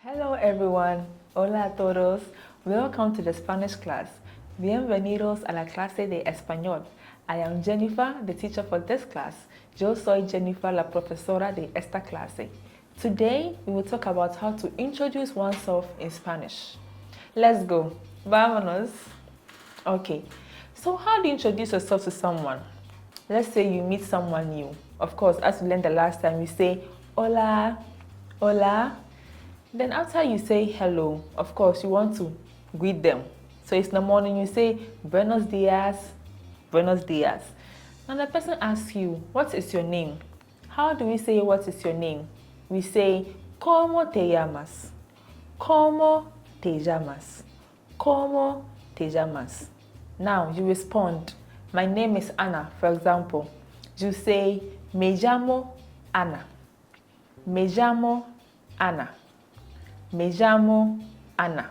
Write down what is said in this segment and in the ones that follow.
Hello everyone, hola a todos, welcome to the Spanish class. Bienvenidos a la clase de español. I am Jennifer, the teacher for this class. Yo soy Jennifer, la profesora de esta clase. Today, we will talk about how to introduce oneself in Spanish. Let's go. Vámonos. Okay, so how do you introduce yourself to someone? Let's say you meet someone new. Of course, as we learned the last time, you say, hola, hola. Then after you say hello, of course, you want to greet them. So it's in the morning, you say, buenos dias, buenos dias. Now the person asks you, what is your name? How do we say, what is your name? We say, ¿cómo te llamas? ¿Cómo te llamas? ¿Cómo te llamas? Now you respond, my name is Anna, for example. You say, me llamo Ana. Me llamo Ana. Me llamo Ana.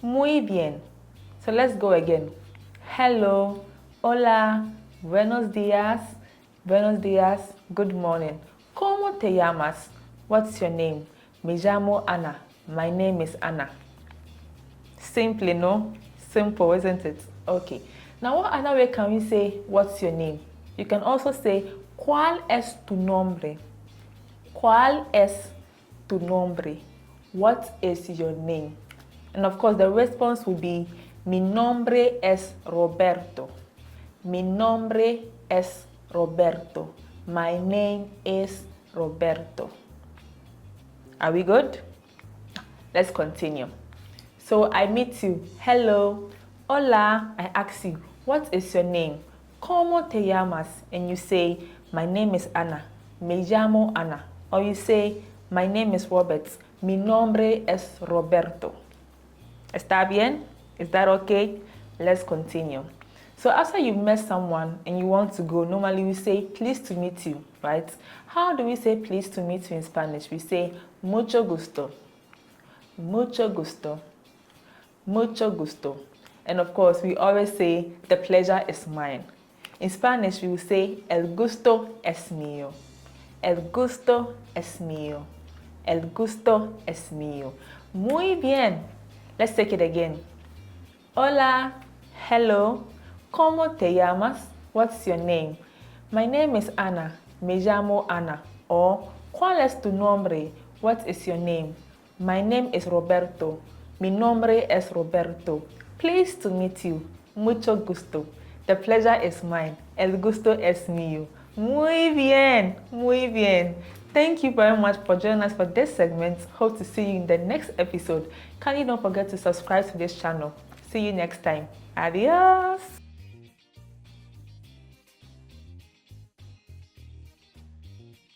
Muy bien. So let's go again. Hello, hola, buenos días, good morning. ¿Cómo te llamas? What's your name? Me llamo Ana. My name is Anna. Simply, no? Simple, isn't it? Okay. Now, what other way can we say, what's your name? You can also say, ¿cuál es tu nombre? ¿Cuál es tu nombre? What is your name? And of course, the response will be, mi nombre es Roberto. Mi nombre es Roberto. My name is Roberto. Are we good? Let's continue. So I meet you. Hello. Hola. I ask you, what is your name? ¿Cómo te llamas? And you say, my name is Ana. Me llamo Ana. Or you say, my name is Robert. Mi nombre es Roberto. ¿Está bien? Is that okay? Let's continue. So after you met someone and you want to go, normally we say, pleased to meet you, right? How do we say pleased to meet you in Spanish? We say, mucho gusto. Mucho gusto. Mucho gusto. And of course, we always say, the pleasure is mine. In Spanish, we will say, el gusto es mío. El gusto es mío. El gusto es mío. Muy bien. Let's take it again. Hola. Hello. ¿Cómo te llamas? What's your name? My name is Ana. Me llamo Ana. Or, ¿cuál es tu nombre? What is your name? My name is Roberto. Mi nombre es Roberto. Pleased to meet you. Mucho gusto. The pleasure is mine. El gusto es mío. Muy bien. Muy bien. Thank you very much for joining us for this segment. Hope to see you in the next episode. Kindly don't forget to subscribe to this channel. See you next time. Adios.